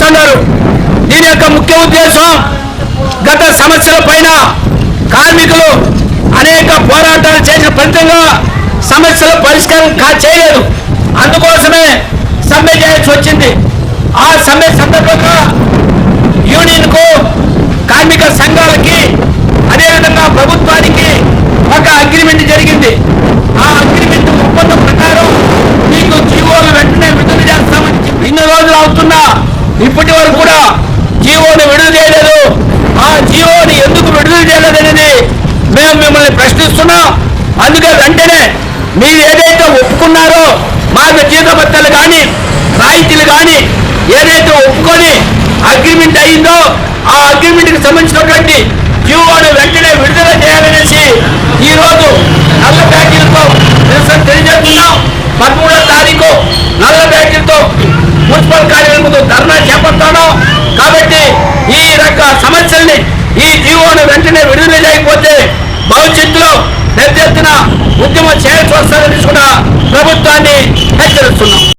చేస్తున్నారు. దీని యొక్క ముఖ్య ఉద్దేశం గత సమస్యల పైన కార్మికులు అనేక పోరాటాలు చేసిన ఫలితంగా సమస్యలు పరిష్కారం చేయలేదు. అందుకోసమే సమ్మె చేయాల్సి వచ్చింది. ఆ సమ్మె సందర్భంగా యూనియన్కు, కార్మిక సంఘాలకి, అదేవిధంగా ప్రభుత్వానికి ఒక అగ్రిమెంట్ జరిగింది. ఆ అగ్రిమెంట్ ఒప్పందం ప్రకారం మీకు జీవోలు వెంటనే విడుదల చేస్తామని చెప్పి ఇన్ని రోజులు అవుతున్నా ఇప్పటి వరకు కూడా జీవోని విడుదల చేయలేదు. ఆ జీవోని ఎందుకు విడుదల చేయలేదనేది మేము మిమ్మల్ని ప్రశ్నిస్తున్నాం. అందుకే వెంటనే మీరు ఏదైతే ఒప్పుకున్నారో మాకు జీతభత్యాలు కానీ రాయితీలు కానీ ఏదైతే ఒప్పుకొని అగ్రిమెంట్ అయిందో ఆ అగ్రిమెంట్కి సంబంధించినటువంటి జీవోని వెంటనే విడుదల చేయాలనేసి ఈరోజు నల్ల బ్యాటరీలతో నిరసన తెలియజేస్తున్నాం. 13వ తారీఖు నల్ల బ్యాటరీలతో మున్సిపల్ కార్యాలయం ముందు ధర్నా చేపడతాను. కాబట్టి ఈ రక సమస్యల్ని, ఈ జీవోను వెంటనే విడుదల చేయకపోతే భవిష్యత్తులో పెద్ద ఎత్తున ఉద్యమం చేయాల్సి వస్తుందని కూడా ప్రభుత్వాన్ని హెచ్చరిస్తున్నాం.